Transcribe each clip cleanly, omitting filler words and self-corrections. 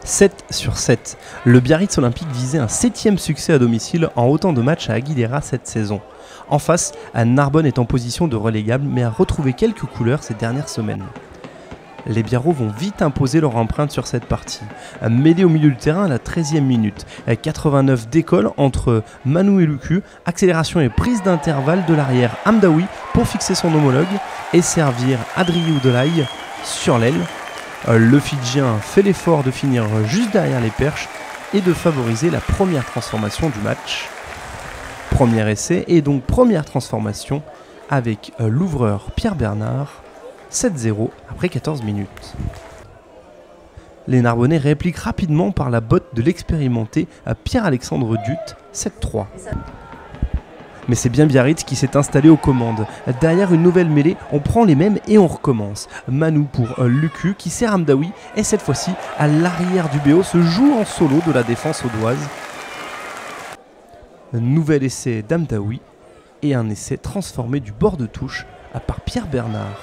7 sur 7. Le Biarritz Olympique visait un 7e succès à domicile en autant de matchs à Aguilera cette saison. En face, Narbonne est en position de relégable mais a retrouvé quelques couleurs ces dernières semaines. Les Biarros vont vite imposer leur empreinte sur cette partie. Mêlé au milieu du terrain à la 13e minute. 89 décolle entre Manu et Lucu, accélération et prise d'intervalle de l'arrière Hamdaoui pour fixer son homologue et servir Adriou Delaï sur l'aile. Le Fidjien fait l'effort de finir juste derrière les perches et de favoriser la première transformation du match. Premier essai et donc première transformation avec l'ouvreur Pierre Bernard. 7-0 après 14 minutes. Les Narbonnais répliquent rapidement par la botte de l'expérimenté Pierre-Alexandre Dutte, 7-3. Mais c'est bien Biarritz qui s'est installé aux commandes. Derrière une nouvelle mêlée, on prend les mêmes et on recommence. Manu pour Lucu qui sert Hamdaoui et cette fois-ci à l'arrière du BO se joue en solo de la défense audoise. Nouvel essai d'Hamdaoui et un essai transformé du bord de touche par Pierre Bernard.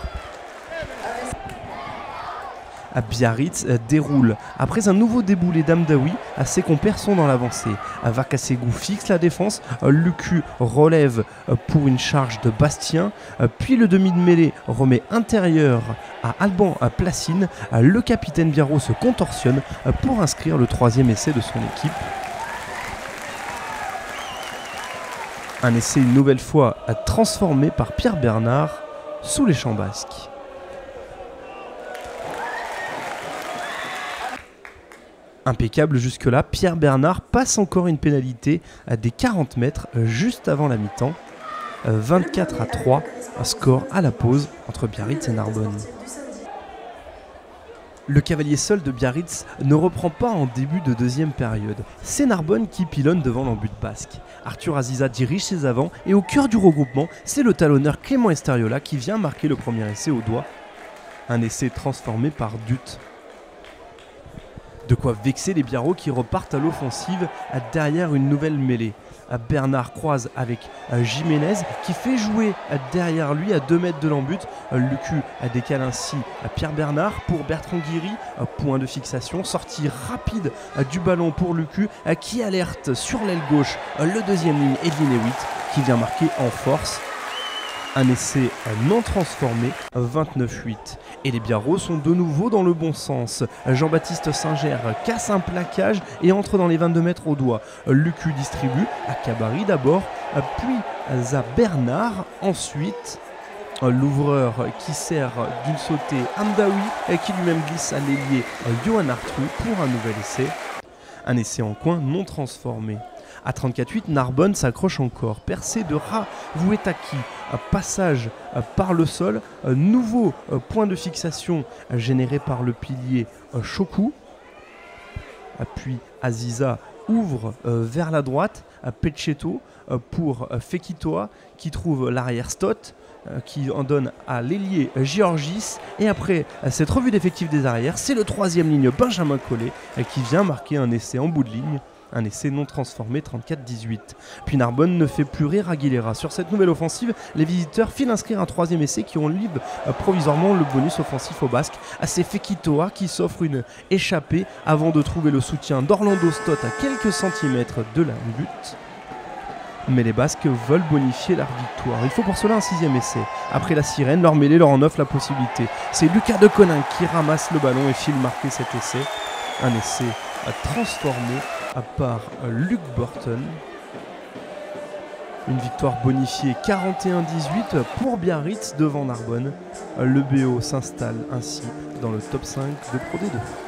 Biarritz déroule. Après un nouveau déboulé d'Hamdaoui, ses compères sont dans l'avancée. Vakasegou fixe la défense, Lucu relève pour une charge de Bastien, puis le demi de mêlée remet intérieur à Alban Placine. Le capitaine Biarro se contorsionne pour inscrire le 3e essai de son équipe. Un essai une nouvelle fois transformé par Pierre Bernard sous les champs basques. Impeccable jusque-là, Pierre Bernard passe encore une pénalité à des 40 mètres juste avant la mi-temps. 24-3, un score à la pause entre Biarritz et Narbonne. Le cavalier seul de Biarritz ne reprend pas en début de deuxième période. C'est Narbonne qui pilonne devant l'embut basque. Arthur Aziza dirige ses avants et au cœur du regroupement, c'est le talonneur Clément Esteriola qui vient marquer le premier essai au doigt. Un essai transformé par Dutte. De quoi vexer les Biarros qui repartent à l'offensive derrière une nouvelle mêlée. Bernard croise avec Jiménez qui fait jouer derrière lui à 2 mètres de l'embut. Lucu décale ainsi Pierre Bernard pour Bertrand Guiry. Point de fixation, sortie rapide du ballon pour Lucu qui alerte sur l'aile gauche le deuxième ligne Edwin Hewitt qui vient marquer en force. Un essai non transformé, 29-8. Et les Biarros sont de nouveau dans le bon sens. Jean-Baptiste Singer casse un plaquage et entre dans les 22 mètres au doigt. Lucu distribue à Kabary d'abord, puis à Bernard. Ensuite, l'ouvreur qui sert d'une sautée Hamdaoui qui lui-même glisse à l'ailier Johan Artru pour un nouvel essai. Un essai en coin non transformé. À 34-8, Narbonne s'accroche encore. Percée de Ravouetaki, passage par le sol, nouveau point de fixation généré par le pilier Choku. Puis Aziza ouvre vers la droite, Pechetto pour Fekitoa qui trouve l'arrière Stott, qui en donne à l'ailier Georgis. Et après cette revue d'effectifs des arrières, c'est le 3e ligne Benjamin Collet qui vient marquer un essai en bout de ligne. Un essai non transformé, 34-18. Puis Narbonne ne fait plus rire Aguilera. Sur cette nouvelle offensive, les visiteurs filent inscrire un 3e essai qui enlève provisoirement le bonus offensif au basque. C'est Fekitoa qui s'offre une échappée avant de trouver le soutien d'Orlando Stott à quelques centimètres de la butte. Mais les Basques veulent bonifier leur victoire. Il faut pour cela un 6e essai. Après la sirène, leur mêlée leur en offre la possibilité. C'est Lucas Deconin qui ramasse le ballon et file marquer cet essai. Un essai transformé par Luc Burton. Une victoire bonifiée 41-18 pour Biarritz devant Narbonne. Le BO s'installe ainsi dans le top 5 de Pro D2.